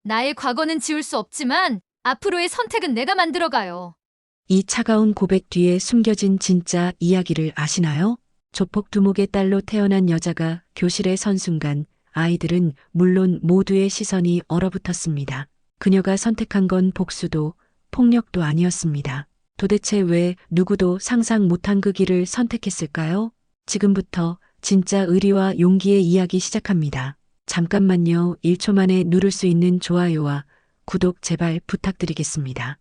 나의 과거는 지울 수 없지만 앞으로의 선택은 내가 만들어가요. 이 차가운 고백 뒤에 숨겨진 진짜 이야기를 아시나요? 조폭 두목의 딸로 태어난 여자가 교실에 선 순간 아이들은 물론 모두의 시선이 얼어붙었습니다. 그녀가 선택한 건 복수도 폭력도 아니었습니다. 도대체 왜 누구도 상상 못한 그 길을 선택했을까요? 지금부터 진짜 의리와 용기의 이야기 시작합니다. 잠깐만요. 1초 만에 누를 수 있는 좋아요와 구독 제발 부탁드리겠습니다.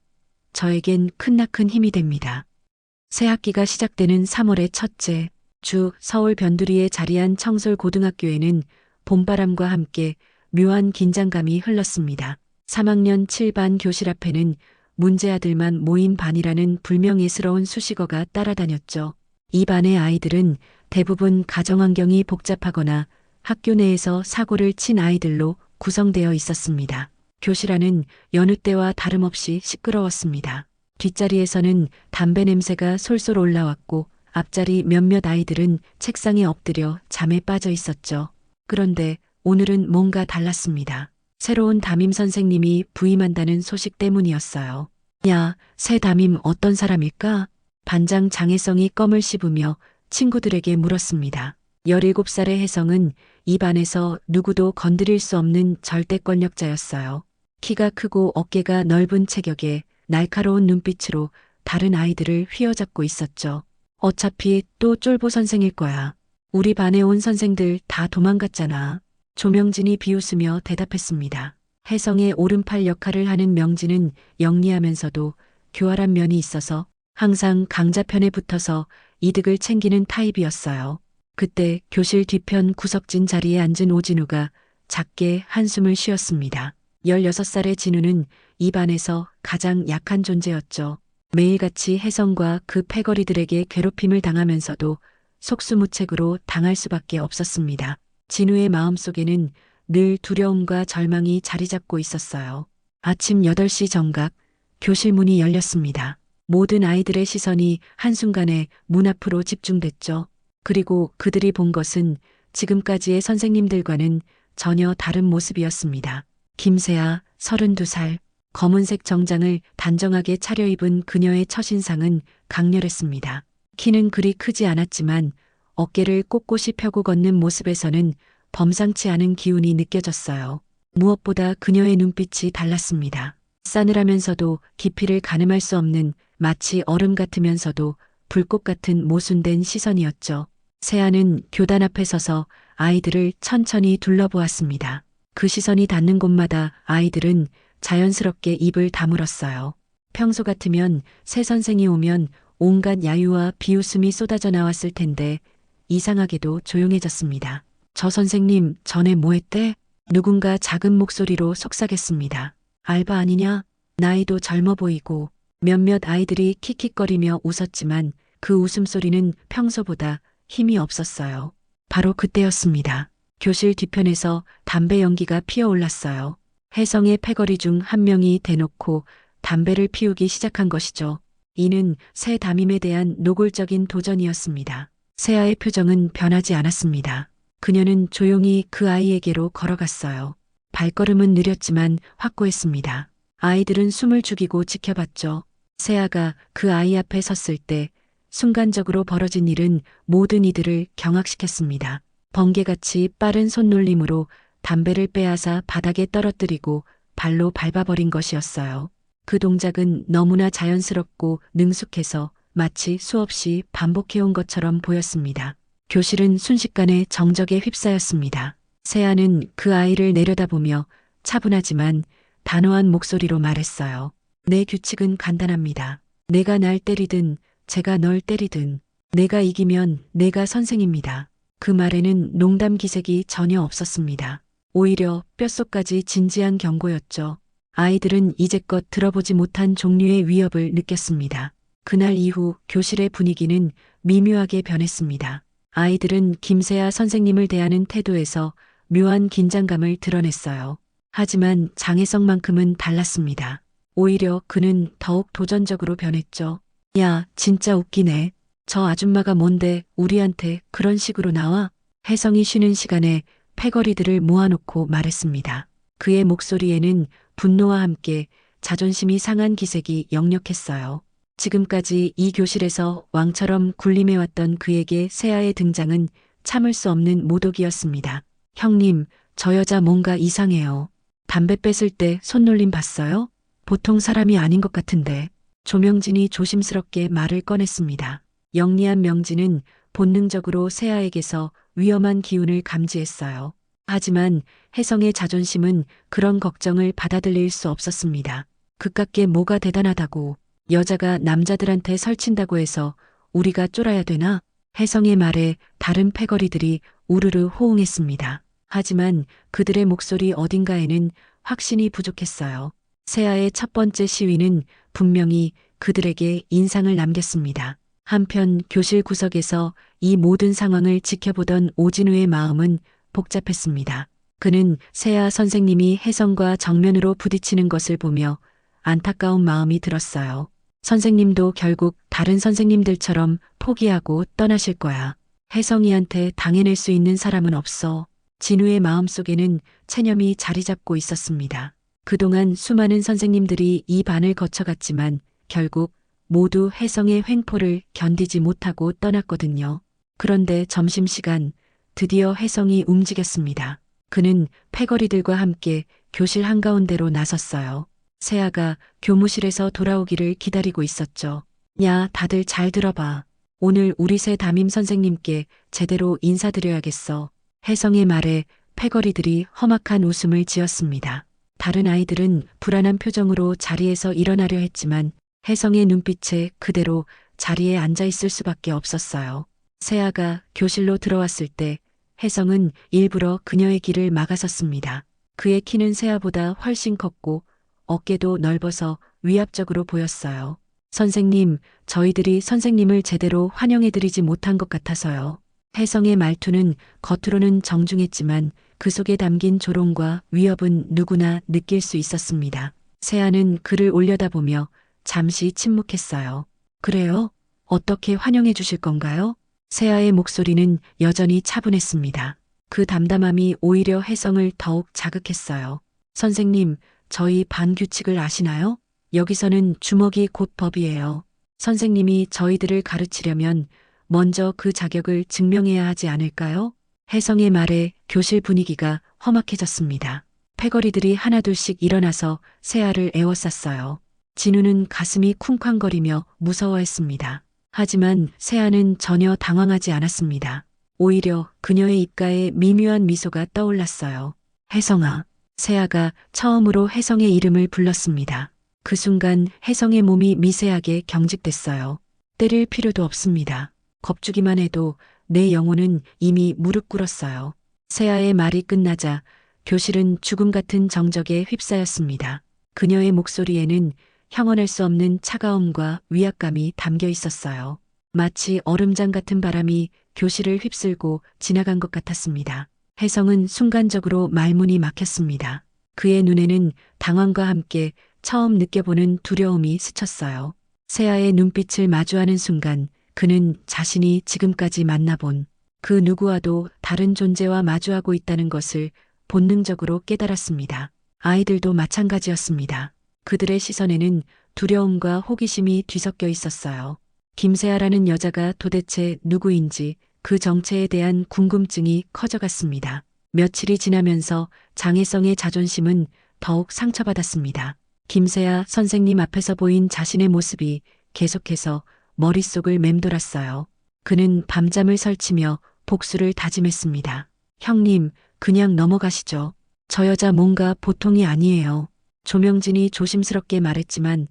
저에겐 크나큰 힘이 됩니다. 새 학기가 시작되는 3월의 첫째 주 서울 변두리에 자리한 청솔고등학교에는 봄바람과 함께 묘한 긴장감이 흘렀습니다. 3학년 7반 교실 앞에는 문제아들만 모인 반이라는 불명예스러운 수식어가 따라다녔죠. 이 반의 아이들은 대부분 가정환경이 복잡하거나 학교 내에서 사고를 친 아이들로 구성되어 있었습니다. 교실 안은 여느 때와 다름없이 시끄러웠습니다. 뒷자리에서는 담배 냄새가 솔솔 올라왔고 앞자리 몇몇 아이들은 책상에 엎드려 잠에 빠져 있었죠. 그런데 오늘은 뭔가 달랐습니다. 새로운 담임 선생님이 부임한다는 소식 때문이었어요. 야, 새 담임 어떤 사람일까? 반장 장혜성이 껌을 씹으며 친구들에게 물었습니다. 17살의 혜성은 이 반에서 누구도 건드릴 수 없는 절대 권력자였어요. 키가 크고 어깨가 넓은 체격에 날카로운 눈빛으로 다른 아이들을 휘어잡고 있었죠. 어차피 또 쫄보 선생일 거야. 우리 반에 온 선생들 다 도망갔잖아. 조명진이 비웃으며 대답했습니다. 혜성의 오른팔 역할을 하는 명진은 영리하면서도 교활한 면이 있어서 항상 강자 편에 붙어서 이득을 챙기는 타입이었어요. 그때 교실 뒤편 구석진 자리에 앉은 오진우가 작게 한숨을 쉬었습니다. 16살의 진우는 이 반에서 가장 약한 존재였죠. 매일같이 혜성과 그 패거리들에게 괴롭힘을 당하면서도 속수무책으로 당할 수밖에 없었습니다. 진우의 마음속에는 늘 두려움과 절망이 자리 잡고 있었어요. 아침 8시 정각 교실 문이 열렸습니다. 모든 아이들의 시선이 한순간에 문 앞으로 집중됐죠. 그리고 그들이 본 것은 지금까지의 선생님들과는 전혀 다른 모습이었습니다. 김세아, 32살, 검은색 정장을 단정하게 차려입은 그녀의 첫인상은 강렬했습니다. 키는 그리 크지 않았지만 어깨를 꼿꼿이 펴고 걷는 모습에서는 범상치 않은 기운이 느껴졌어요. 무엇보다 그녀의 눈빛이 달랐습니다. 싸늘하면서도 깊이를 가늠할 수 없는 마치 얼음 같으면서도 불꽃 같은 모순된 시선이었죠. 세아는 교단 앞에 서서 아이들을 천천히 둘러보았습니다. 그 시선이 닿는 곳마다 아이들은 자연스럽게 입을 다물었어요. 평소 같으면 새 선생이 오면 온갖 야유와 비웃음이 쏟아져 나왔을 텐데 이상하게도 조용해졌습니다. 저 선생님 전에 뭐 했대? 누군가 작은 목소리로 속삭였습니다. 알바 아니냐? 나이도 젊어 보이고 몇몇 아이들이 킥킥거리며 웃었지만 그 웃음소리는 평소보다 힘이 없었어요. 바로 그때였습니다. 교실 뒤편에서 담배 연기가 피어올랐어요. 혜성의 패거리 중 한 명이 대놓고 담배를 피우기 시작한 것이죠. 이는 새 담임에 대한 노골적인 도전이었습니다. 세아의 표정은 변하지 않았습니다. 그녀는 조용히 그 아이에게로 걸어갔어요. 발걸음은 느렸지만 확고했습니다. 아이들은 숨을 죽이고 지켜봤죠. 세아가 그 아이 앞에 섰을 때 순간적으로 벌어진 일은 모든 이들을 경악시켰습니다. 번개같이 빠른 손놀림으로 담배를 빼앗아 바닥에 떨어뜨리고 발로 밟아버린 것이었어요. 그 동작은 너무나 자연스럽고 능숙해서 마치 수없이 반복해온 것처럼 보였습니다. 교실은 순식간에 정적에 휩싸였습니다. 세아는 그 아이를 내려다보며 차분하지만 단호한 목소리로 말했어요. 내 규칙은 간단합니다. 내가 날 때리든 제가 널 때리든 내가 이기면 내가 선생입니다. 그 말에는 농담 기색이 전혀 없었습니다. 오히려 뼛속까지 진지한 경고였죠. 아이들은 이제껏 들어보지 못한 종류의 위협을 느꼈습니다. 그날 이후 교실의 분위기는 미묘하게 변했습니다. 아이들은 김세아 선생님을 대하는 태도에서 묘한 긴장감을 드러냈어요. 하지만 장혜성만큼은 달랐습니다. 오히려 그는 더욱 도전적으로 변했죠. 야, 진짜 웃기네. 저 아줌마가 뭔데 우리한테 그런 식으로 나와? 혜성이 쉬는 시간에 패거리들을 모아놓고 말했습니다. 그의 목소리에는 분노와 함께 자존심이 상한 기색이 역력했어요. 지금까지 이 교실에서 왕처럼 군림해왔던 그에게 세아의 등장은 참을 수 없는 모독이었습니다. 형님, 저 여자 뭔가 이상해요. 담배 뺐을 때 손놀림 봤어요? 보통 사람이 아닌 것 같은데. 조명진이 조심스럽게 말을 꺼냈습니다. 영리한 명진은 본능적으로 세아에게서 위험한 기운을 감지했어요. 하지만 혜성의 자존심은 그런 걱정을 받아들일 수 없었습니다. 그깟게 뭐가 대단하다고, 여자가 남자들한테 설친다고 해서 우리가 쫄아야 되나? 혜성의 말에 다른 패거리들이 우르르 호응했습니다. 하지만 그들의 목소리 어딘가에는 확신이 부족했어요. 세아의 첫 번째 시위는 분명히 그들에게 인상을 남겼습니다. 한편 교실 구석에서 이 모든 상황을 지켜보던 오진우의 마음은 복잡했습니다. 그는 세아 선생님이 혜성과 정면으로 부딪히는 것을 보며 안타까운 마음이 들었어요. 선생님도 결국 다른 선생님들처럼 포기하고 떠나실 거야. 혜성이한테 당해낼 수 있는 사람은 없어. 진우의 마음속에는 체념이 자리 잡고 있었습니다. 그동안 수많은 선생님들이 이 반을 거쳐갔지만 결국 모두 혜성의 횡포를 견디지 못하고 떠났거든요. 그런데 점심시간 드디어 혜성이 움직였습니다. 그는 패거리들과 함께 교실 한가운데로 나섰어요. 세아가 교무실에서 돌아오기를 기다리고 있었죠. 야, 다들 잘 들어봐. 오늘 우리 새 담임 선생님께 제대로 인사드려야겠어. 혜성의 말에 패거리들이 험악한 웃음을 지었습니다. 다른 아이들은 불안한 표정으로 자리에서 일어나려 했지만 혜성의 눈빛에 그대로 자리에 앉아 있을 수밖에 없었어요. 세아가 교실로 들어왔을 때 혜성은 일부러 그녀의 길을 막아섰습니다. 그의 키는 세아보다 훨씬 컸고 어깨도 넓어서 위압적으로 보였어요. 선생님, 저희들이 선생님을 제대로 환영해드리지 못한 것 같아서요. 혜성의 말투는 겉으로는 정중했지만 그 속에 담긴 조롱과 위협은 누구나 느낄 수 있었습니다. 세아는 그를 올려다보며 잠시 침묵했어요. 그래요? 어떻게 환영해 주실 건가요? 세아의 목소리는 여전히 차분했습니다. 그 담담함이 오히려 혜성을 더욱 자극했어요. 선생님, 저희 반 규칙을 아시나요? 여기서는 주먹이 곧 법이에요. 선생님이 저희들을 가르치려면 먼저 그 자격을 증명해야 하지 않을까요? 혜성의 말에 교실 분위기가 험악해졌습니다. 패거리들이 하나둘씩 일어나서 세아를 에워쌌어요. 진우는 가슴이 쿵쾅거리며 무서워했습니다. 하지만 세아는 전혀 당황하지 않았습니다. 오히려 그녀의 입가에 미묘한 미소가 떠올랐어요. 혜성아. 세아가 처음으로 혜성의 이름을 불렀습니다. 그 순간 혜성의 몸이 미세하게 경직됐어요. 때릴 필요도 없습니다. 겁주기만 해도 내 영혼은 이미 무릎 꿇었어요. 세아의 말이 끝나자 교실은 죽음 같은 정적에 휩싸였습니다. 그녀의 목소리에는 형언할 수 없는 차가움과 위압감이 담겨 있었어요. 마치 얼음장 같은 바람이 교실을 휩쓸고 지나간 것 같았습니다. 혜성은 순간적으로 말문이 막혔습니다. 그의 눈에는 당황과 함께 처음 느껴보는 두려움이 스쳤어요. 세아의 눈빛을 마주하는 순간 그는 자신이 지금까지 만나본 그 누구와도 다른 존재와 마주하고 있다는 것을 본능적으로 깨달았습니다. 아이들도 마찬가지였습니다. 그들의 시선에는 두려움과 호기심이 뒤섞여 있었어요. 김세아라는 여자가 도대체 누구인지 그 정체에 대한 궁금증이 커져갔습니다. 며칠이 지나면서 장혜성의 자존심은 더욱 상처받았습니다. 김세아 선생님 앞에서 보인 자신의 모습이 계속해서 머릿속을 맴돌았어요. 그는 밤잠을 설치며 복수를 다짐했습니다. 형님, 그냥 넘어가시죠. 저 여자 뭔가 보통이 아니에요. 조명진이 조심스럽게 말했지만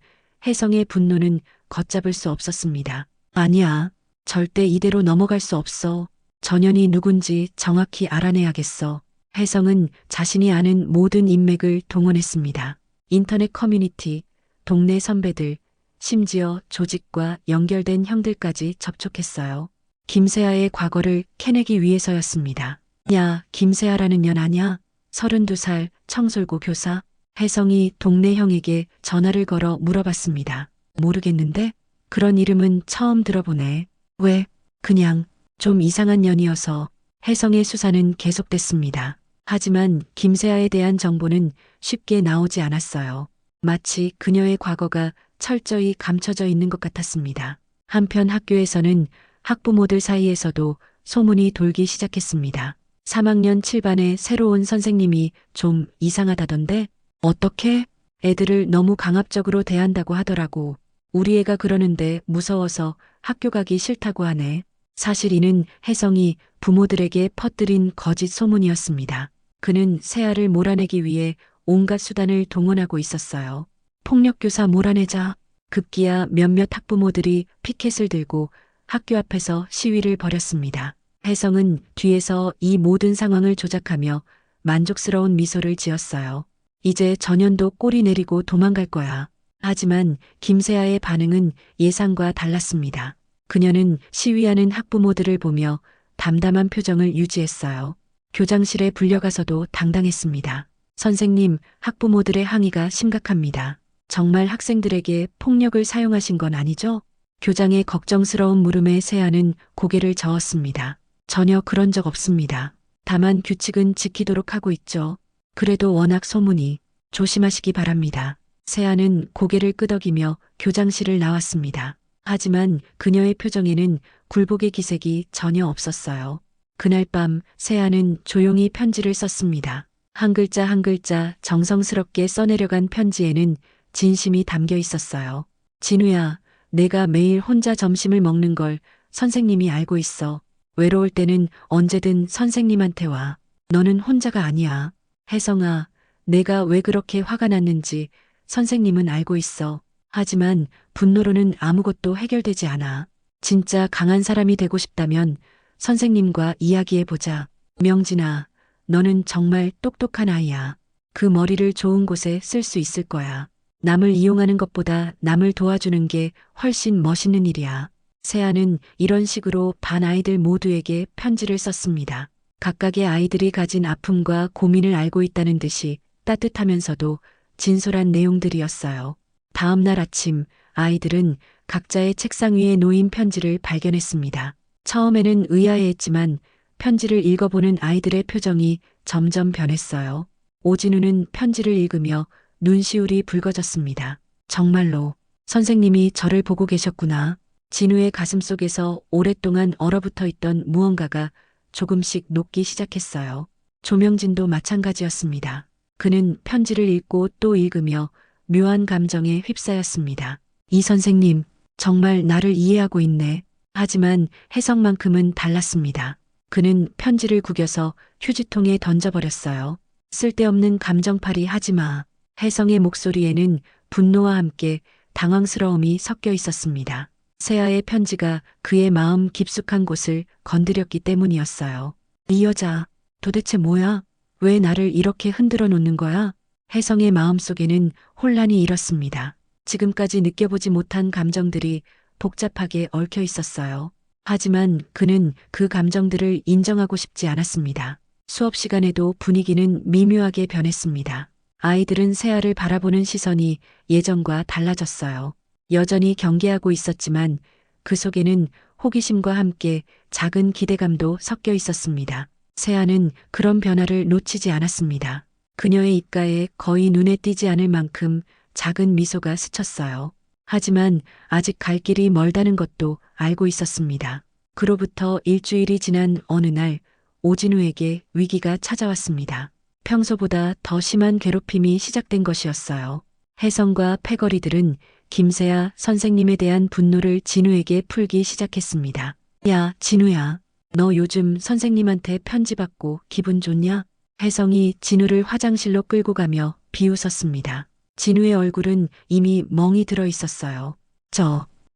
혜성의 분노는 걷잡을 수 없었습니다. 아니야. 절대 이대로 넘어갈 수 없어. 전현이 누군지 정확히 알아내야겠어. 혜성은 자신이 아는 모든 인맥을 동원했습니다. 인터넷 커뮤니티, 동네 선배들, 심지어 조직과 연결된 형들까지 접촉했어요. 김세아의 과거를 캐내기 위해서였습니다. 야, 김세아라는 년 아냐? 32살 청솔고 교사. 혜성이 동네 형에게 전화를 걸어 물어봤습니다. 모르겠는데? 그런 이름은 처음 들어보네. 왜? 그냥 좀 이상한 년이어서. 혜성의 수사는 계속됐습니다. 하지만 김세아에 대한 정보는 쉽게 나오지 않았어요. 마치 그녀의 과거가 철저히 감춰져 있는 것 같았습니다. 한편 학교에서는 학부모들 사이에서도 소문이 돌기 시작했습니다. 3학년 7반의 새로운 선생님이 좀 이상하다던데? 어떻게? 애들을 너무 강압적으로 대한다고 하더라고. 우리 애가 그러는데 무서워서 학교 가기 싫다고 하네. 사실 이는 혜성이 부모들에게 퍼뜨린 거짓 소문이었습니다. 그는 세아를 몰아내기 위해 온갖 수단을 동원하고 있었어요. 폭력교사 몰아내자. 급기야 몇몇 학부모들이 피켓을 들고 학교 앞에서 시위를 벌였습니다. 혜성은 뒤에서 이 모든 상황을 조작하며 만족스러운 미소를 지었어요. 이제 전현도 꼬리 내리고 도망갈 거야. 하지만 김세아의 반응은 예상과 달랐습니다. 그녀는 시위하는 학부모들을 보며 담담한 표정을 유지했어요. 교장실에 불려가서도 당당했습니다. 선생님, 학부모들의 항의가 심각합니다. 정말 학생들에게 폭력을 사용하신 건 아니죠? 교장의 걱정스러운 물음에 세아는 고개를 저었습니다. 전혀 그런 적 없습니다. 다만 규칙은 지키도록 하고 있죠. 그래도 워낙 소문이. 조심하시기 바랍니다. 세아는 고개를 끄덕이며 교장실을 나왔습니다. 하지만 그녀의 표정에는 굴복의 기색이 전혀 없었어요. 그날 밤 세아는 조용히 편지를 썼습니다. 한 글자 한 글자 정성스럽게 써내려간 편지에는 진심이 담겨 있었어요. 진우야, 내가 매일 혼자 점심을 먹는 걸 선생님이 알고 있어. 외로울 때는 언제든 선생님한테 와. 너는 혼자가 아니야. 혜성아, 내가 왜 그렇게 화가 났는지 선생님은 알고 있어. 하지만 분노로는 아무것도 해결되지 않아. 진짜 강한 사람이 되고 싶다면 선생님과 이야기해보자. 명진아, 너는 정말 똑똑한 아이야. 그 머리를 좋은 곳에 쓸 수 있을 거야. 남을 이용하는 것보다 남을 도와주는 게 훨씬 멋있는 일이야. 세아는 이런 식으로 반 아이들 모두에게 편지를 썼습니다. 각각의 아이들이 가진 아픔과 고민을 알고 있다는 듯이 따뜻하면서도 진솔한 내용들이었어요. 다음 날 아침 아이들은 각자의 책상 위에 놓인 편지를 발견했습니다. 처음에는 의아해했지만 편지를 읽어보는 아이들의 표정이 점점 변했어요. 오진우는 편지를 읽으며 눈시울이 붉어졌습니다. 정말로 선생님이 저를 보고 계셨구나. 진우의 가슴속에서 오랫동안 얼어붙어 있던 무언가가 조금씩 녹기 시작했어요. 조명진도 마찬가지였습니다. 그는 편지를 읽고 또 읽으며 묘한 감정에 휩싸였습니다. 이 선생님, 정말 나를 이해하고 있네. 하지만 혜성만큼은 달랐습니다. 그는 편지를 구겨서 휴지통에 던져버렸어요. 쓸데없는 감정팔이 하지 마. 혜성의 목소리에는 분노와 함께 당황스러움이 섞여 있었습니다. 세아의 편지가 그의 마음 깊숙한 곳을 건드렸기 때문이었어요. 이 여자, 도대체 뭐야? 왜 나를 이렇게 흔들어 놓는 거야? 혜성의 마음속에는 혼란이 일었습니다. 지금까지 느껴보지 못한 감정들이 복잡하게 얽혀 있었어요. 하지만 그는 그 감정들을 인정하고 싶지 않았습니다. 수업 시간에도 분위기는 미묘하게 변했습니다. 아이들은 세아를 바라보는 시선이 예전과 달라졌어요. 여전히 경계하고 있었지만 그 속에는 호기심과 함께 작은 기대감도 섞여 있었습니다. 세아는 그런 변화를 놓치지 않았습니다. 그녀의 입가에 거의 눈에 띄지 않을 만큼 작은 미소가 스쳤어요. 하지만 아직 갈 길이 멀다는 것도 알고 있었습니다. 그로부터 일주일이 지난 어느 날 오진우에게 위기가 찾아왔습니다. 평소보다 더 심한 괴롭힘이 시작된 것이었어요. 혜성과 패거리들은 김세아 선생님에 대한 분노를 진우에게 풀기 시작했습니다. 야, 진우야. 너 요즘 선생님한테 편지 받고 기분 좋냐? 혜성이 진우를 화장실로 끌고 가며 비웃었습니다. 진우의 얼굴은 이미 멍이 들어 있었어요.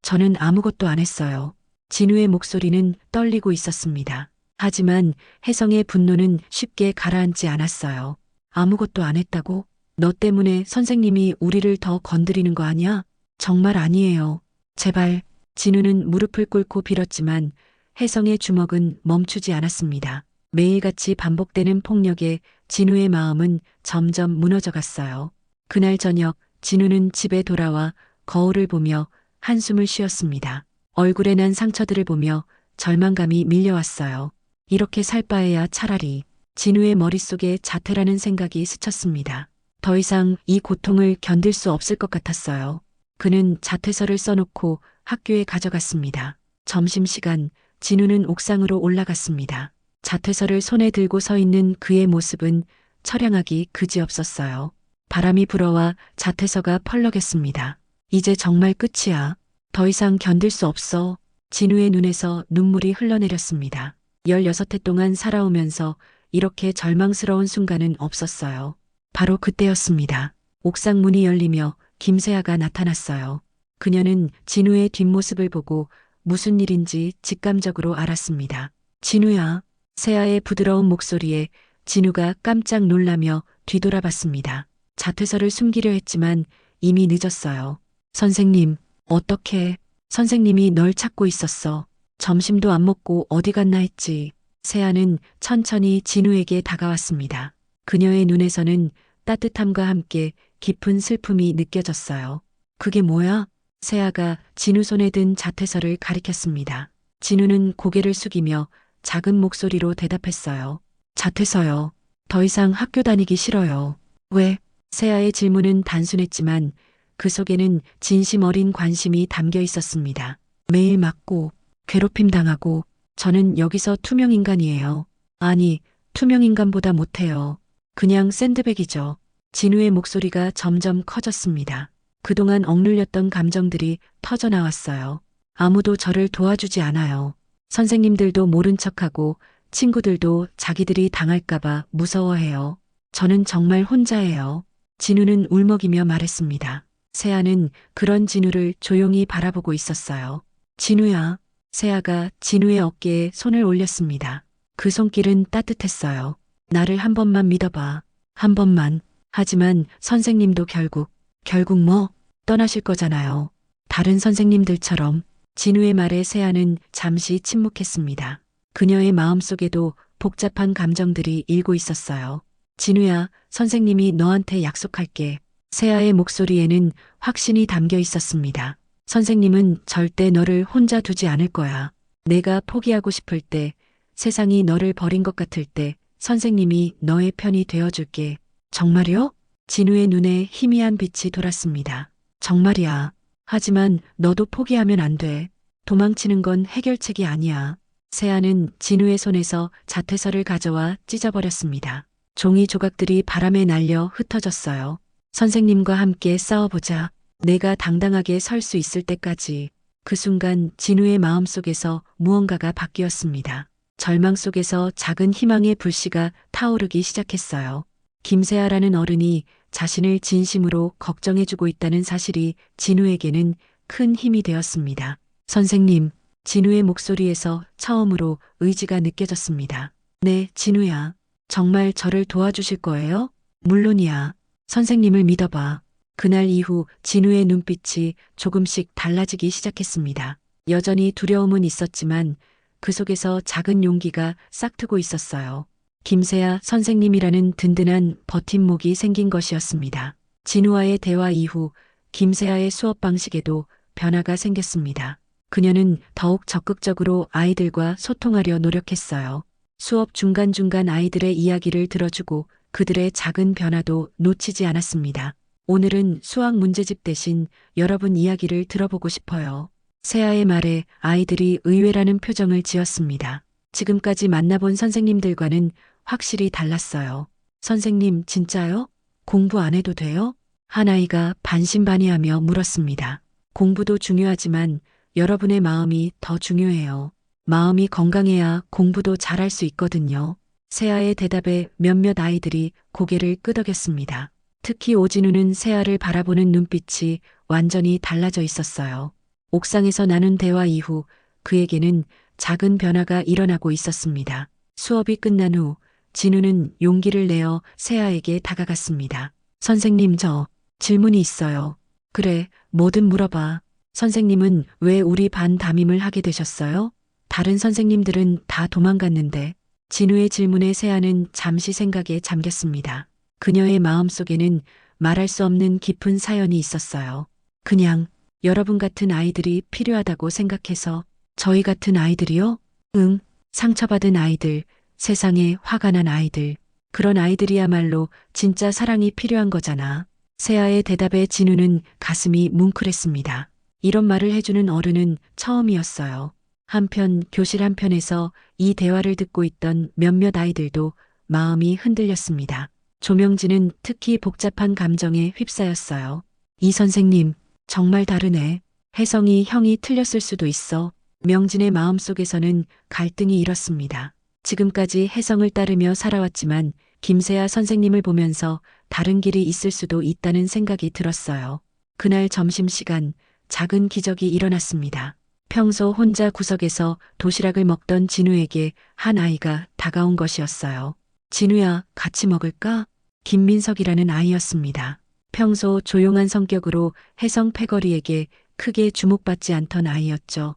저는 아무것도 안 했어요. 진우의 목소리는 떨리고 있었습니다. 하지만 혜성의 분노는 쉽게 가라앉지 않았어요. 아무것도 안 했다고? 너 때문에 선생님이 우리를 더 건드리는 거 아니야? 정말 아니에요. 제발. 진우는 무릎을 꿇고 빌었지만 혜성의 주먹은 멈추지 않았습니다. 매일같이 반복되는 폭력에 진우의 마음은 점점 무너져 갔어요. 그날 저녁 진우는 집에 돌아와 거울을 보며 한숨을 쉬었습니다. 얼굴에 난 상처들을 보며 절망감이 밀려왔어요. 이렇게 살 바에야 차라리. 진우의 머릿속에 자퇴라는 생각이 스쳤습니다. 더 이상 이 고통을 견딜 수 없을 것 같았어요. 그는 자퇴서를 써놓고 학교에 가져갔습니다. 점심시간 진우는 옥상으로 올라갔습니다. 자퇴서를 손에 들고 서 있는 그의 모습은 처량하기 그지없었어요. 바람이 불어와 자퇴서가 펄럭였습니다. 이제 정말 끝이야. 더 이상 견딜 수 없어. 진우의 눈에서 눈물이 흘러내렸습니다. 16해 동안 살아오면서 이렇게 절망스러운 순간은 없었어요. 바로 그때였습니다. 옥상 문이 열리며 김세아가 나타났어요. 그녀는 진우의 뒷모습을 보고 무슨 일인지 직감적으로 알았습니다. 진우야. 세아의 부드러운 목소리에 진우가 깜짝 놀라며 뒤돌아봤습니다. 자퇴서를 숨기려 했지만 이미 늦었어요. 선생님, 어떻게? 선생님이 널 찾고 있었어. 점심도 안 먹고 어디 갔나 했지. 세아는 천천히 진우에게 다가왔습니다. 그녀의 눈에서는 따뜻함과 함께 깊은 슬픔이 느껴졌어요. 그게 뭐야? 세아가 진우 손에 든 자퇴서를 가리켰습니다. 진우는 고개를 숙이며 작은 목소리로 대답했어요. 자퇴서요. 더 이상 학교 다니기 싫어요. 왜? 세아의 질문은 단순했지만 그 속에는 진심 어린 관심이 담겨 있었습니다. 매일 맞고 괴롭힘 당하고 저는 여기서 투명인간이에요. 아니, 투명인간보다 못해요. 그냥 샌드백이죠. 진우의 목소리가 점점 커졌습니다. 그동안 억눌렸던 감정들이 터져나왔어요. 아무도 저를 도와주지 않아요. 선생님들도 모른 척하고 친구들도 자기들이 당할까봐 무서워해요. 저는 정말 혼자예요. 진우는 울먹이며 말했습니다. 세아는 그런 진우를 조용히 바라보고 있었어요. 진우야. 세아가 진우의 어깨에 손을 올렸습니다. 그 손길은 따뜻했어요. 나를 한 번만 믿어봐. 한 번만. 하지만 선생님도 결국 뭐? 떠나실 거잖아요. 다른 선생님들처럼. 진우의 말에 세아는 잠시 침묵했습니다. 그녀의 마음속에도 복잡한 감정들이 일고 있었어요. 진우야, 선생님이 너한테 약속할게. 세아의 목소리에는 확신이 담겨 있었습니다. 선생님은 절대 너를 혼자 두지 않을 거야. 내가 포기하고 싶을 때, 세상이 너를 버린 것 같을 때, 선생님이 너의 편이 되어줄게. 정말요? 진우의 눈에 희미한 빛이 돌았습니다. 정말이야. 하지만 너도 포기하면 안 돼. 도망치는 건 해결책이 아니야. 세아는 진우의 손에서 자퇴서를 가져와 찢어버렸습니다. 종이 조각들이 바람에 날려 흩어졌어요. 선생님과 함께 싸워보자. 내가 당당하게 설 수 있을 때까지. 그 순간 진우의 마음속에서 무언가가 바뀌었습니다. 절망 속에서 작은 희망의 불씨가 타오르기 시작했어요. 김세아라는 어른이 자신을 진심으로 걱정해주고 있다는 사실이 진우에게는 큰 힘이 되었습니다. 선생님, 진우의 목소리에서 처음으로 의지가 느껴졌습니다. 네, 진우야. 정말 저를 도와주실 거예요? 물론이야. 선생님을 믿어봐. 그날 이후 진우의 눈빛이 조금씩 달라지기 시작했습니다. 여전히 두려움은 있었지만 그 속에서 작은 용기가 싹트고 있었어요. 김세아 선생님이라는 든든한 버팀목이 생긴 것이었습니다. 진우와의 대화 이후 김세아의 수업 방식에도 변화가 생겼습니다. 그녀는 더욱 적극적으로 아이들과 소통하려 노력했어요. 수업 중간중간 아이들의 이야기를 들어주고 그들의 작은 변화도 놓치지 않았습니다. 오늘은 수학 문제집 대신 여러분 이야기를 들어보고 싶어요. 세아의 말에 아이들이 의외라는 표정을 지었습니다. 지금까지 만나본 선생님들과는 확실히 달랐어요. 선생님, 진짜요? 공부 안 해도 돼요? 한 아이가 반신반의하며 물었습니다. 공부도 중요하지만 여러분의 마음이 더 중요해요. 마음이 건강해야 공부도 잘할 수 있거든요. 세아의 대답에 몇몇 아이들이 고개를 끄덕였습니다. 특히 오진우는 세아를 바라보는 눈빛이 완전히 달라져 있었어요. 옥상에서 나눈 대화 이후 그에게는 작은 변화가 일어나고 있었습니다. 수업이 끝난 후 진우는 용기를 내어 세아에게 다가갔습니다. 선생님, 저 질문이 있어요. 그래, 뭐든 물어봐. 선생님은 왜 우리 반 담임을 하게 되셨어요? 다른 선생님들은 다 도망갔는데. 진우의 질문에 세아는 잠시 생각에 잠겼습니다. 그녀의 마음속에는 말할 수 없는 깊은 사연이 있었어요. 그냥 여러분 같은 아이들이 필요하다고 생각해서. 저희 같은 아이들이요? 응, 상처받은 아이들, 세상에 화가 난 아이들. 그런 아이들이야말로 진짜 사랑이 필요한 거잖아. 세아의 대답에 진우는 가슴이 뭉클했습니다. 이런 말을 해주는 어른은 처음이었어요. 한편 교실 한편에서 이 대화를 듣고 있던 몇몇 아이들도 마음이 흔들렸습니다. 조명진은 특히 복잡한 감정에 휩싸였어요. 이 선생님, 정말 다르네. 혜성이 형이 틀렸을 수도 있어. 명진의 마음속에서는 갈등이 일었습니다. 지금까지 혜성을 따르며 살아왔지만 김세아 선생님을 보면서 다른 길이 있을 수도 있다는 생각이 들었어요. 그날 점심시간 작은 기적이 일어났습니다. 평소 혼자 구석에서 도시락을 먹던 진우에게 한 아이가 다가온 것이었어요. 진우야, 같이 먹을까? 김민석이라는 아이였습니다. 평소 조용한 성격으로 혜성 패거리에게 크게 주목받지 않던 아이였죠.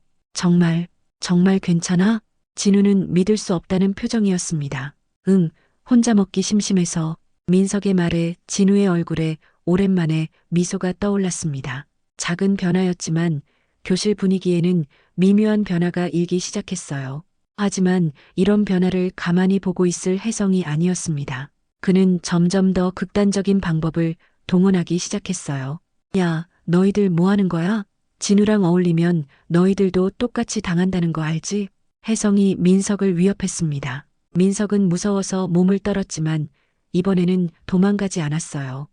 정말 괜찮아? 진우는 믿을 수 없다는 표정이었습니다. 응, 혼자 먹기 심심해서. 민석의 말에 진우의 얼굴에 오랜만에 미소가 떠올랐습니다. 작은 변화였지만 교실 분위기에는 미묘한 변화가 일기 시작했어요. 하지만 이런 변화를 가만히 보고 있을 혜성이 아니었습니다. 그는 점점 더 극단적인 방법을 동원하기 시작했어요. 야, 너희들 뭐 하는 거야? 진우랑 어울리면 너희들도 똑같이 당한다는 거 알지? 혜성이 민석을 위협했습니다. 민석은 무서워서 몸을 떨었지만 이번에는 도망가지 않았어요.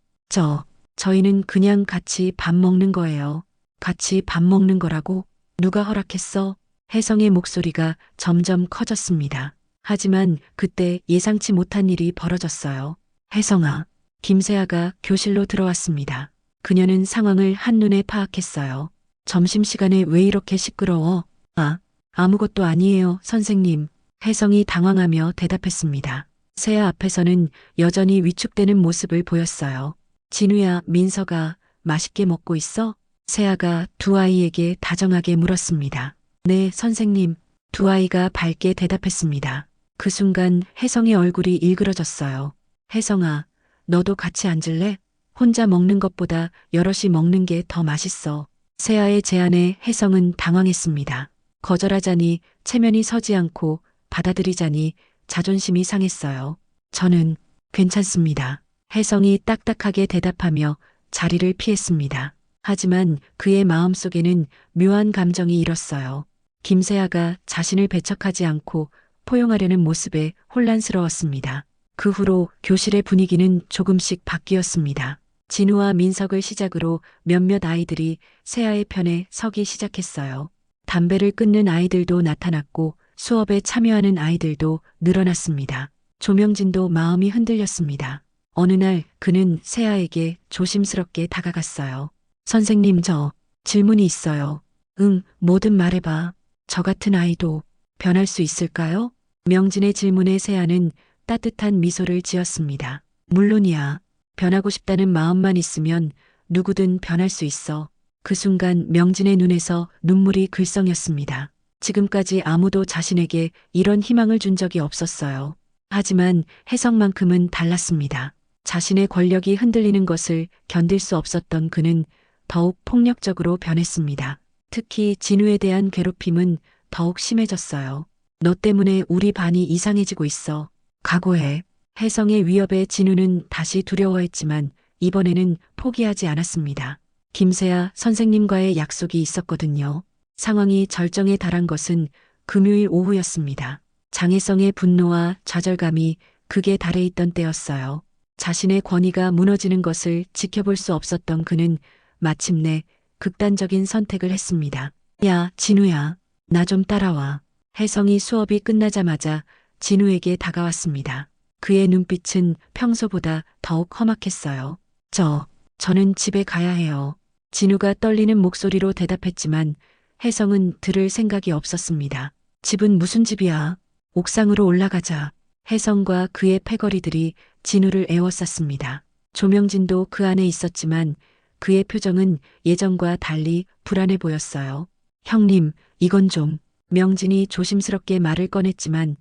저희는 그냥 같이 밥 먹는 거예요. 같이 밥 먹는 거라고? 누가 허락했어? 혜성의 목소리가 점점 커졌습니다. 하지만 그때 예상치 못한 일이 벌어졌어요. 혜성아, 김세아가 교실로 들어왔습니다. 그녀는 상황을 한눈에 파악했어요. 점심시간에 왜 이렇게 시끄러워? 아무것도 아니에요, 선생님. 혜성이 당황하며 대답했습니다. 세아 앞에서는 여전히 위축되는 모습을 보였어요. 진우야, 민서가 맛있게 먹고 있어? 세아가 두 아이에게 다정하게 물었습니다. 네, 선생님. 두 아이가 밝게 대답했습니다. 그 순간 혜성의 얼굴이 일그러졌어요. 혜성아, 너도 같이 앉을래? 혼자 먹는 것보다 여럿이 먹는 게 더 맛있어. 세아의 제안에 혜성은 당황했습니다. 거절하자니 체면이 서지 않고 받아들이자니 자존심이 상했어요. 저는 괜찮습니다. 혜성이 딱딱하게 대답하며 자리를 피했습니다. 하지만 그의 마음속에는 묘한 감정이 일었어요. 김세아가 자신을 배척하지 않고 포용하려는 모습에 혼란스러웠습니다. 그 후로 교실의 분위기는 조금씩 바뀌었습니다. 진우와 민석을 시작으로 몇몇 아이들이 세아의 편에 서기 시작했어요. 담배를 끊는 아이들도 나타났고 수업에 참여하는 아이들도 늘어났습니다. 조명진도 마음이 흔들렸습니다. 어느 날 그는 세아에게 조심스럽게 다가갔어요. 선생님, 저 질문이 있어요. 응, 뭐든 말해봐. 저 같은 아이도 변할 수 있을까요? 명진의 질문에 세아는 따뜻한 미소를 지었습니다. 물론이야. 변하고 싶다는 마음만 있으면 누구든 변할 수 있어. 그 순간 명진의 눈에서 눈물이 글썽였습니다. 지금까지 아무도 자신에게 이런 희망을 준 적이 없었어요. 하지만 혜성만큼은 달랐습니다. 자신의 권력이 흔들리는 것을 견딜 수 없었던 그는 더욱 폭력적으로 변했습니다. 특히 진우에 대한 괴롭힘은 더욱 심해졌어요. 너 때문에 우리 반이 이상해지고 있어. 각오해. 혜성의 위협에 진우는 다시 두려워했지만 이번에는 포기하지 않았습니다. 김세아 선생님과의 약속이 있었거든요. 상황이 절정에 달한 것은 금요일 오후였습니다. 장혜성의 분노와 좌절감이 극에 달해 있던 때였어요. 자신의 권위가 무너지는 것을 지켜볼 수 없었던 그는 마침내 극단적인 선택을 했습니다. 야, 진우야, 나 좀 따라와. 혜성이 수업이 끝나자마자 진우에게 다가왔습니다. 그의 눈빛은 평소보다 더욱 험악했어요. 저는 집에 가야 해요. 진우가 떨리는 목소리로 대답했지만 혜성은 들을 생각이 없었습니다. 집은 무슨 집이야? 옥상으로 올라가자. 혜성과 그의 패거리들이 진우를 에워쌌습니다. 조명진도 그 안에 있었지만 그의 표정은 예전과 달리 불안해 보였어요. 형님, 이건 좀. 명진이 조심스럽게 말을 꺼냈지만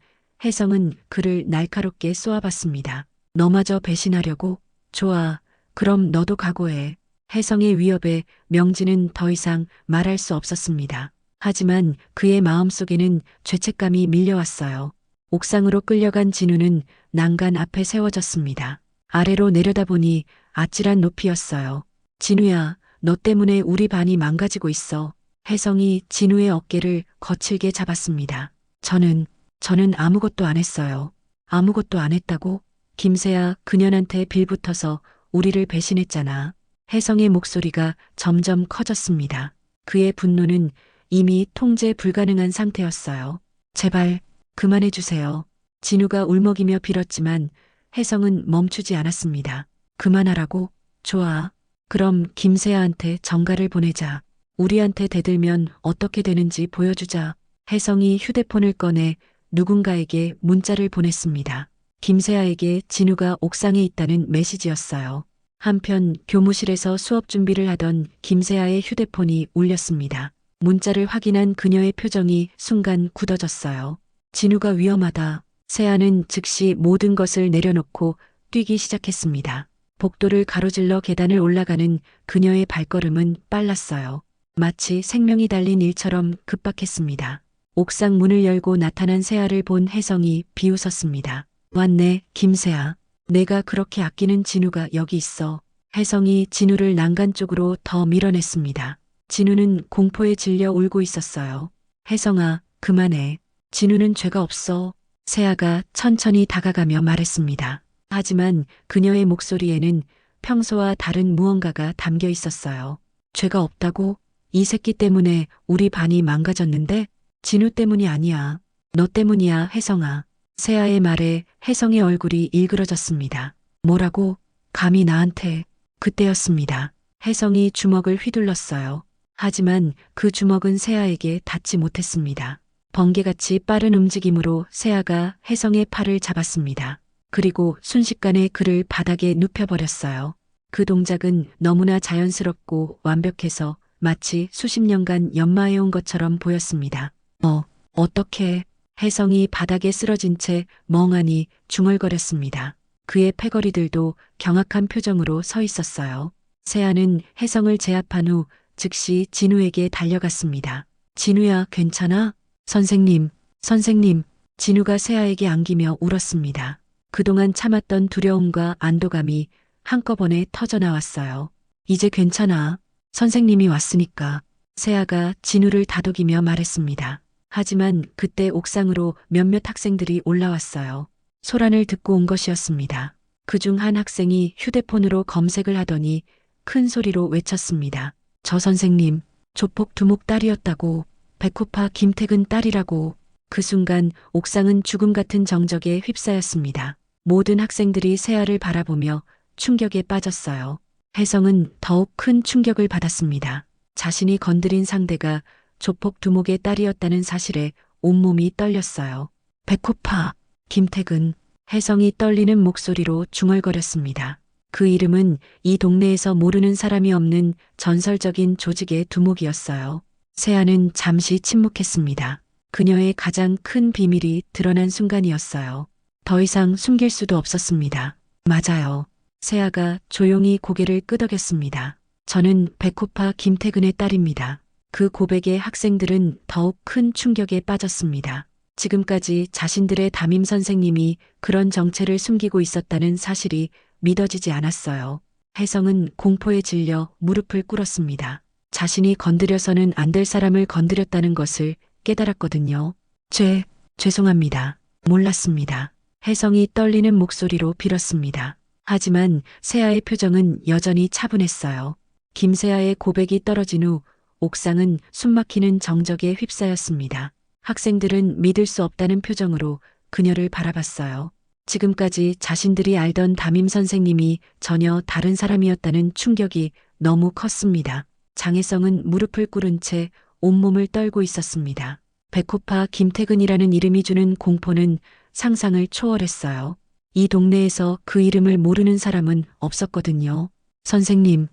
혜성은 그를 날카롭게 쏘아봤습니다. 너마저 배신하려고? 좋아. 그럼 너도 각오해. 혜성의 위협에 명진은 더 이상 말할 수 없었습니다. 하지만 그의 마음속에는 죄책감이 밀려왔어요. 옥상으로 끌려간 진우는 난간 앞에 세워졌습니다. 아래로 내려다보니 아찔한 높이였어요. 진우야, 너 때문에 우리 반이 망가지고 있어. 혜성이 진우의 어깨를 거칠게 잡았습니다. 저는 아무것도 안 했어요. 아무것도 안 했다고? 김세아, 그년한테 빌붙어서 우리를 배신했잖아. 혜성의 목소리가 점점 커졌습니다. 그의 분노는 이미 통제 불가능한 상태였어요. 제발 그만해 주세요. 진우가 울먹이며 빌었지만 혜성은 멈추지 않았습니다. 그만하라고? 좋아. 그럼 김세아한테 전가를 보내자. 우리한테 대들면 어떻게 되는지 보여주자. 혜성이 휴대폰을 꺼내 누군가에게 문자를 보냈습니다. 김세아에게 진우가 옥상에 있다는 메시지였어요. 한편 교무실에서 수업 준비를 하던 김세아의 휴대폰이 울렸습니다. 문자를 확인한 그녀의 표정이 순간 굳어졌어요. 진우가 위험하다. 세아는 즉시 모든 것을 내려놓고 뛰기 시작했습니다. 복도를 가로질러 계단을 올라가는 그녀의 발걸음은 빨랐어요. 마치 생명이 달린 일처럼 급박했습니다. 옥상 문을 열고 나타난 세아를 본 혜성이 비웃었습니다. 왔네, 김세아. 내가 그렇게 아끼는 진우가 여기 있어. 혜성이 진우를 난간 쪽으로 더 밀어냈습니다. 진우는 공포에 질려 울고 있었어요. 혜성아, 그만해. 진우는 죄가 없어. 세아가 천천히 다가가며 말했습니다. 하지만 그녀의 목소리에는 평소와 다른 무언가가 담겨 있었어요. 죄가 없다고? 이 새끼 때문에 우리 반이 망가졌는데? 진우 때문이 아니야. 너 때문이야, 혜성아. 세아의 말에 혜성의 얼굴이 일그러졌습니다. 뭐라고? 감히 나한테. 그때였습니다. 혜성이 주먹을 휘둘렀어요. 하지만 그 주먹은 세아에게 닿지 못했습니다. 번개같이 빠른 움직임으로 세아가 혜성의 팔을 잡았습니다. 그리고 순식간에 그를 바닥에 눕혀버렸어요. 그 동작은 너무나 자연스럽고 완벽해서 마치 수십 년간 연마해온 것처럼 보였습니다. 어떻게? 혜성이 바닥에 쓰러진 채 멍하니 중얼거렸습니다. 그의 패거리들도 경악한 표정으로 서 있었어요. 세아는 혜성을 제압한 후 즉시 진우에게 달려갔습니다. 진우야, 괜찮아? 선생님. 진우가 세아에게 안기며 울었습니다. 그동안 참았던 두려움과 안도감이 한꺼번에 터져나왔어요. 이제 괜찮아. 선생님이 왔으니까. 세아가 진우를 다독이며 말했습니다. 하지만 그때 옥상으로 몇몇 학생들이 올라왔어요. 소란을 듣고 온 것이었습니다. 그중 한 학생이 휴대폰으로 검색을 하더니 큰 소리로 외쳤습니다. 저 선생님, 조폭 두목 딸이었다고. 백호파 김태근 딸이라고. 그 순간 옥상은 죽음 같은 정적에 휩싸였습니다. 모든 학생들이 세아를 바라보며 충격에 빠졌어요. 혜성은 더욱 큰 충격을 받았습니다. 자신이 건드린 상대가 조폭 두목의 딸이었다는 사실에 온몸이 떨렸어요. 백호파, 김태근. 혜성이 떨리는 목소리로 중얼거렸습니다. 그 이름은 이 동네에서 모르는 사람이 없는 전설적인 조직의 두목이었어요. 세아는 잠시 침묵했습니다. 그녀의 가장 큰 비밀이 드러난 순간이었어요. 더 이상 숨길 수도 없었습니다. 맞아요. 세아가 조용히 고개를 끄덕였습니다. 저는 백호파 김태근의 딸입니다. 그 고백에 학생들은 더욱 큰 충격에 빠졌습니다. 지금까지 자신들의 담임 선생님이 그런 정체를 숨기고 있었다는 사실이 믿어지지 않았어요. 혜성은 공포에 질려 무릎을 꿇었습니다. 자신이 건드려서는 안 될 사람을 건드렸다는 것을 깨달았거든요. 죄송합니다. 몰랐습니다. 혜성이 떨리는 목소리로 빌었습니다. 하지만 세아의 표정은 여전히 차분했어요. 김세아의 고백이 떨어진 후 옥상은 숨막히는 정적에 휩싸였습니다. 학생들은 믿을 수 없다는 표정으로 그녀를 바라봤어요. 지금까지 자신들이 알던 담임 선생님이 전혀 다른 사람이었다는 충격이 너무 컸습니다. 장혜성은 무릎을 꿇은 채 온몸을 떨고 있었습니다. 백호파 김태근이라는 이름이 주는 공포는 상상을 초월했어요. 이 동네에서 그 이름을 모르는 사람은 없었거든요. 선생님,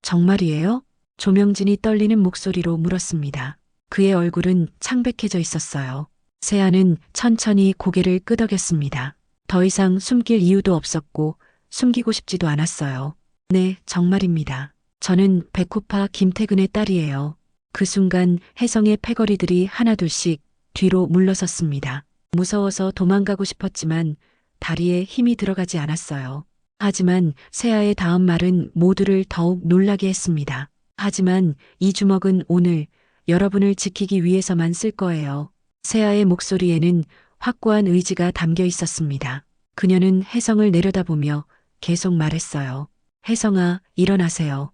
정말이에요? 조명진이 떨리는 목소리로 물었습니다. 그의 얼굴은 창백해져 있었어요. 세아는 천천히 고개를 끄덕였습니다. 더 이상 숨길 이유도 없었고 숨기고 싶지도 않았어요. 네, 정말입니다. 저는 백호파 김태근의 딸이에요. 그 순간 혜성의 패거리들이 하나둘씩 뒤로 물러섰습니다. 무서워서 도망가고 싶었지만 다리에 힘이 들어가지 않았어요. 하지만 세아의 다음 말은 모두를 더욱 놀라게 했습니다. 하지만 이 주먹은 오늘 여러분을 지키기 위해서만 쓸 거예요. 세아의 목소리에는 확고한 의지가 담겨 있었습니다. 그녀는 혜성을 내려다보며 계속 말했어요. 혜성아, 일어나세요.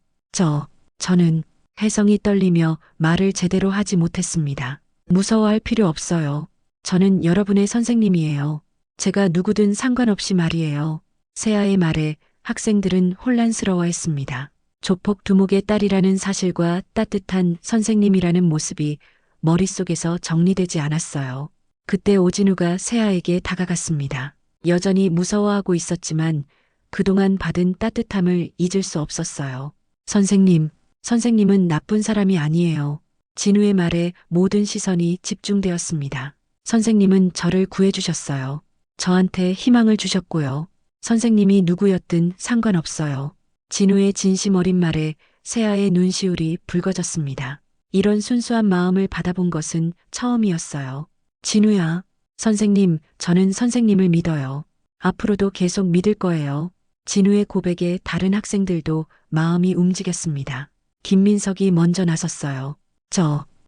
저는 혜성이 떨리며 말을 제대로 하지 못했습니다. 무서워할 필요 없어요. 저는 여러분의 선생님이에요. 제가 누구든 상관없이 말이에요. 세아의 말에 학생들은 혼란스러워했습니다. 조폭 두목의 딸이라는 사실과 따뜻한 선생님이라는 모습이 머릿속에서 정리되지 않았어요. 그때 오진우가 세아에게 다가갔습니다. 여전히 무서워하고 있었지만 그동안 받은 따뜻함을 잊을 수 없었어요. 선생님은 나쁜 사람이 아니에요. 진우의 말에 모든 시선이 집중되었습니다. 선생님은 저를 구해주셨어요. 저한테 희망을 주셨고요. 선생님이 누구였든 상관없어요. 진우의 진심 어린 말에 세아의 눈시울이 붉어졌습니다. 이런 순수한 마음을 받아본 것은 처음이었어요. 진우야, 선생님, 저는 선생님을 믿어요. 앞으로도 계속 믿을 거예요. 진우의 고백에 다른 학생들도 마음이 움직였습니다. 김민석이 먼저 나섰어요.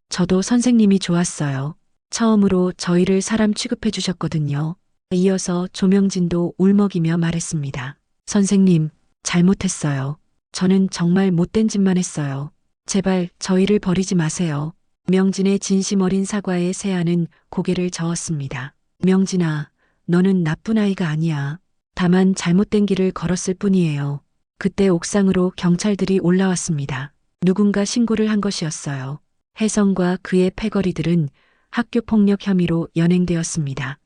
저도 선생님이 좋았어요. 처음으로 저희를 사람 취급해 주셨거든요. 이어서 조명진도 울먹이며 말했습니다. 선생님, 잘못했어요. 저는 정말 못된 짓만 했어요. 제발 저희를 버리지 마세요. 명진의 진심 어린 사과에 세아는 고개를 저었습니다. 명진아, 너는 나쁜 아이가 아니야. 다만 잘못된 길을 걸었을 뿐이에요. 그때 옥상으로 경찰들이 올라왔습니다. 누군가 신고를 한 것이었어요. 혜성과 그의 패거리들은 학교 폭력 혐의로 연행되었습니다.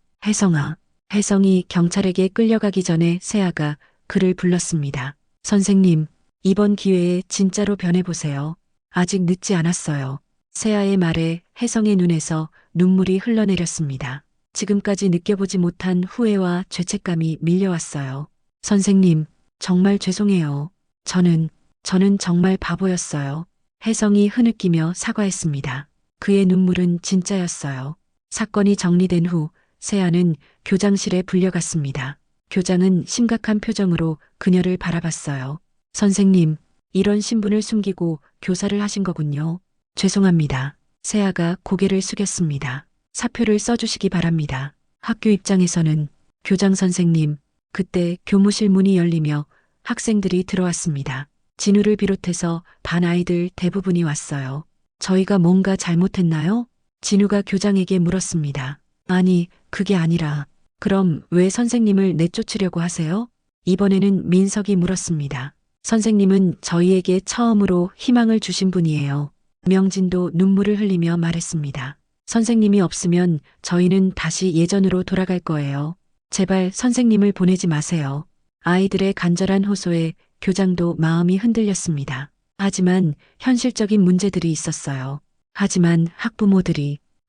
혜성이 경찰에게 끌려가기 전에 세아가 그를 불렀습니다. 선생님, 이번 기회에 진짜로 변해보세요. 아직 늦지 않았어요. 세아의 말에 혜성의 눈에서 눈물이 흘러내렸습니다. 지금까지 느껴보지 못한 후회와 죄책감이 밀려왔어요. 선생님, 정말 죄송해요. 저는 정말 바보였어요. 혜성이 흐느끼며 사과했습니다. 그의 눈물은 진짜였어요. 사건이 정리된 후 세아는 교장실에 불려갔습니다. 교장은 심각한 표정으로 그녀를 바라봤어요. 선생님, 이런 신분을 숨기고 교사를 하신 거군요. 죄송합니다. 세아가 고개를 숙였습니다. 사표를 써주시기 바랍니다. 학교 입장에서는 교장 선생님, 그때 교무실 문이 열리며 학생들이 들어왔습니다. 진우를 비롯해서 반 아이들 대부분이 왔어요. 저희가 뭔가 잘못했나요? 진우가 교장에게 물었습니다. 아니, 그게 아니라 그럼 왜 선생님을 내쫓으려고 하세요? 이번에는 민석이 물었습니다. 선생님은 저희에게 처음으로 희망을 주신 분이에요. 명진도 눈물을 흘리며 말했습니다. 선생님이 없으면 저희는 다시 예전으로 돌아갈 거예요. 제발 선생님을 보내지 마세요. 아이들의 간절한 호소에 교장도 마음이 흔들렸습니다. 하지만 현실적인 문제들이 있었어요. 하지만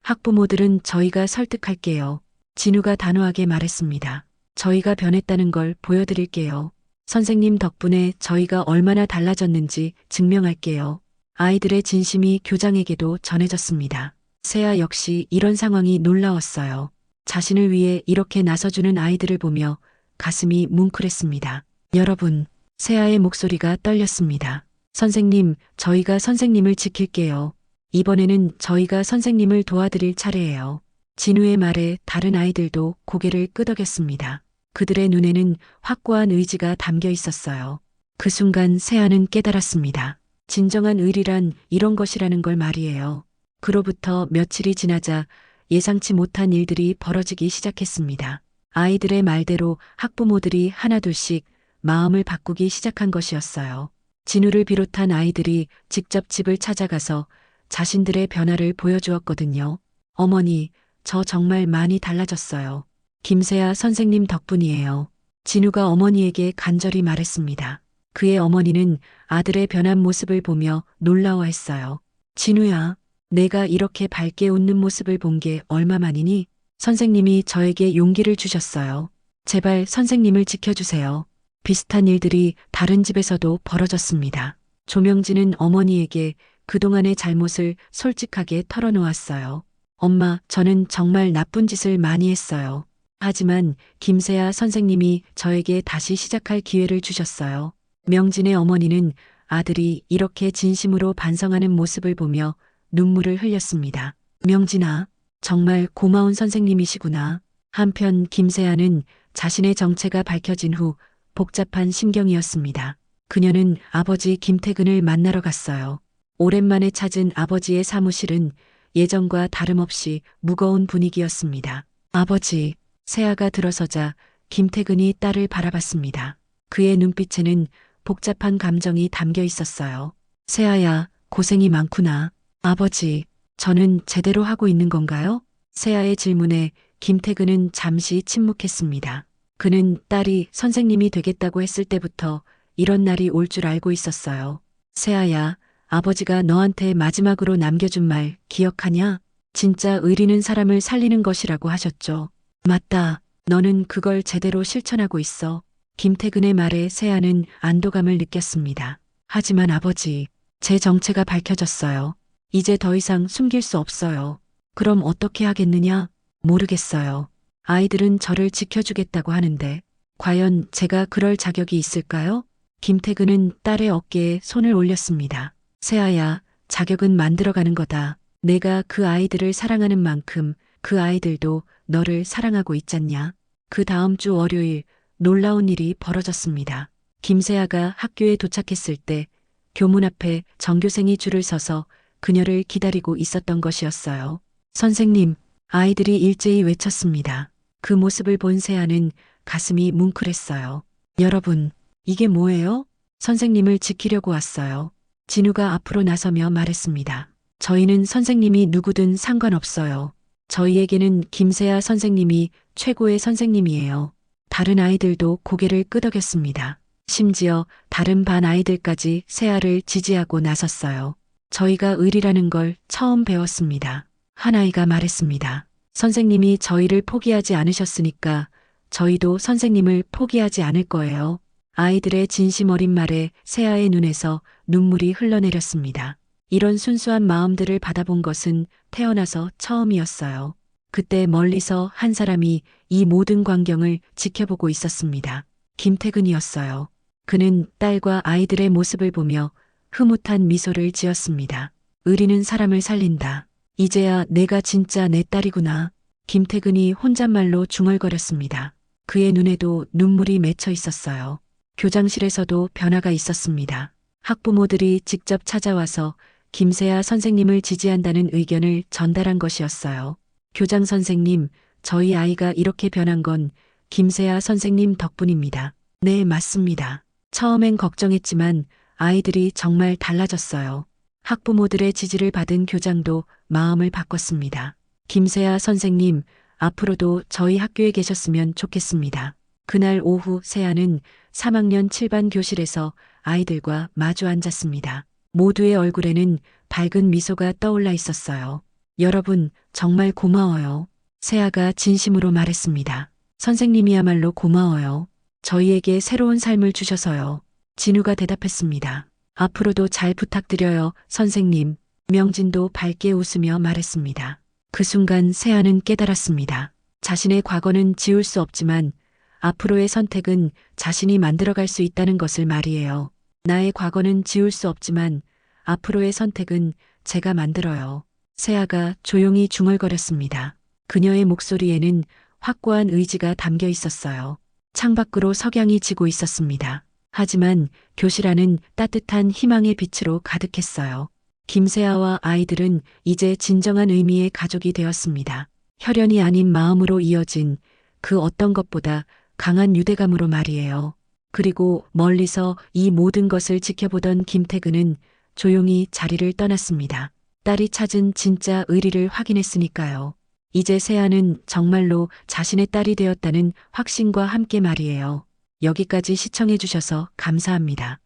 학부모들은 저희가 설득할게요. 진우가 단호하게 말했습니다. 저희가 변했다는 걸 보여드릴게요. 선생님 덕분에 저희가 얼마나 달라졌는지 증명할게요. 아이들의 진심이 교장에게도 전해졌습니다. 세아 역시 이런 상황이 놀라웠어요. 자신을 위해 이렇게 나서주는 아이들을 보며 가슴이 뭉클했습니다. 여러분, 세아의 목소리가 떨렸습니다. 선생님, 저희가 선생님을 지킬게요. 이번에는 저희가 선생님을 도와드릴 차례예요. 진우의 말에 다른 아이들도 고개를 끄덕였습니다. 그들의 눈에는 확고한 의지가 담겨 있었어요. 그 순간 세아는 깨달았습니다. 진정한 의리란 이런 것이라는 걸 말이에요. 그로부터 며칠이 지나자 예상치 못한 일들이 벌어지기 시작했습니다. 아이들의 말대로 학부모들이 하나둘씩 마음을 바꾸기 시작한 것이었어요. 진우를 비롯한 아이들이 직접 집을 찾아가서 자신들의 변화를 보여주었거든요. 어머니, 저 정말 많이 달라졌어요. 김세아 선생님 덕분이에요. 진우가 어머니에게 간절히 말했습니다. 그의 어머니는 아들의 변한 모습을 보며 놀라워했어요. 진우야, 내가 이렇게 밝게 웃는 모습을 본 게 얼마만이니? 선생님이 저에게 용기를 주셨어요. 제발 선생님을 지켜주세요. 비슷한 일들이 다른 집에서도 벌어졌습니다. 조명진은 어머니에게 그동안의 잘못을 솔직하게 털어놓았어요. 엄마, 저는 정말 나쁜 짓을 많이 했어요. 하지만 김세아 선생님이 저에게 다시 시작할 기회를 주셨어요. 명진의 어머니는 아들이 이렇게 진심으로 반성하는 모습을 보며 눈물을 흘렸습니다. 명진아, 정말 고마운 선생님이시구나. 한편 김세아는 자신의 정체가 밝혀진 후 복잡한 심경이었습니다. 그녀는 아버지 김태근을 만나러 갔어요. 오랜만에 찾은 아버지의 사무실은 예전과 다름없이 무거운 분위기였습니다. 아버지, 세아가 들어서자 김태근이 딸을 바라봤습니다. 그의 눈빛에는 복잡한 감정이 담겨 있었어요. 세아야, 고생이 많구나. 아버지, 저는 제대로 하고 있는 건가요? 세아의 질문에 김태근은 잠시 침묵했습니다. 그는 딸이 선생님이 되겠다고 했을 때부터 이런 날이 올 줄 알고 있었어요. 세아야, 아버지가 너한테 마지막으로 남겨준 말 기억하냐? 진짜 의리는 사람을 살리는 것이라고 하셨죠. 맞다. 너는 그걸 제대로 실천하고 있어. 김태근의 말에 세아는 안도감을 느꼈습니다. 하지만 아버지, 제 정체가 밝혀졌어요. 이제 더 이상 숨길 수 없어요. 그럼 어떻게 하겠느냐? 모르겠어요. 아이들은 저를 지켜주겠다고 하는데, 과연 제가 그럴 자격이 있을까요? 김태근은 딸의 어깨에 손을 올렸습니다. 세아야, 자격은 만들어가는 거다. 내가 그 아이들을 사랑하는 만큼 그 아이들도 너를 사랑하고 있잖냐. 그 다음 주 월요일 놀라운 일이 벌어졌습니다. 김세아가 학교에 도착했을 때 교문 앞에 전교생이 줄을 서서 그녀를 기다리고 있었던 것이었어요. 선생님, 아이들이 일제히 외쳤습니다. 그 모습을 본 세아는 가슴이 뭉클했어요. 여러분, 이게 뭐예요? 선생님을 지키려고 왔어요. 진우가 앞으로 나서며 말했습니다. 저희는 선생님이 누구든 상관없어요. 저희에게는 김세아 선생님이 최고의 선생님이에요. 다른 아이들도 고개를 끄덕였습니다. 심지어 다른 반 아이들까지 세아를 지지하고 나섰어요. 저희가 의리라는 걸 처음 배웠습니다. 한 아이가 말했습니다. 선생님이 저희를 포기하지 않으셨으니까 저희도 선생님을 포기하지 않을 거예요. 아이들의 진심 어린 말에 세아의 눈에서 눈물이 흘러내렸습니다. 이런 순수한 마음들을 받아본 것은 태어나서 처음이었어요. 그때 멀리서 한 사람이 이 모든 광경을 지켜보고 있었습니다. 김태근이었어요. 그는 딸과 아이들의 모습을 보며 흐뭇한 미소를 지었습니다. 의리는 사람을 살린다. 이제야 내가 진짜 내 딸이구나. 김태근이 혼잣말로 중얼거렸습니다. 그의 눈에도 눈물이 맺혀 있었어요. 교장실에서도 변화가 있었습니다. 학부모들이 직접 찾아와서 김세아 선생님을 지지한다는 의견을 전달한 것이었어요. 교장 선생님, 저희 아이가 이렇게 변한 건 김세아 선생님 덕분입니다. 네, 맞습니다. 처음엔 걱정했지만 아이들이 정말 달라졌어요. 학부모들의 지지를 받은 교장도 마음을 바꿨습니다. 김세아 선생님, 앞으로도 저희 학교에 계셨으면 좋겠습니다. 그날 오후 세아는 3학년 7반 교실에서 아이들과 마주 앉았습니다. 모두의 얼굴에는 밝은 미소가 떠올라 있었어요. 여러분, 정말 고마워요. 세아가 진심으로 말했습니다. 선생님이야말로 고마워요. 저희에게 새로운 삶을 주셔서요. 진우가 대답했습니다. 앞으로도 잘 부탁드려요, 선생님. 명진도 밝게 웃으며 말했습니다. 그 순간 세아는 깨달았습니다. 자신의 과거는 지울 수 없지만 앞으로의 선택은 자신이 만들어갈 수 있다는 것을 말이에요. 나의 과거는 지울 수 없지만 앞으로의 선택은 제가 만들어요. 세아가 조용히 중얼거렸습니다. 그녀의 목소리에는 확고한 의지가 담겨 있었어요. 창밖으로 석양이 지고 있었습니다. 하지만 교실 안은 따뜻한 희망의 빛으로 가득했어요. 김세아와 아이들은 이제 진정한 의미의 가족이 되었습니다. 혈연이 아닌 마음으로 이어진 그 어떤 것보다 강한 유대감으로 말이에요. 그리고 멀리서 이 모든 것을 지켜보던 김태근은 조용히 자리를 떠났습니다. 딸이 찾은 진짜 의리를 확인했으니까요. 이제 세아는 정말로 자신의 딸이 되었다는 확신과 함께 말이에요. 여기까지 시청해 주셔서 감사합니다.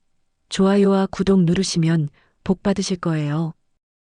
좋아요와 구독 누르시면 복 받으실 거예요.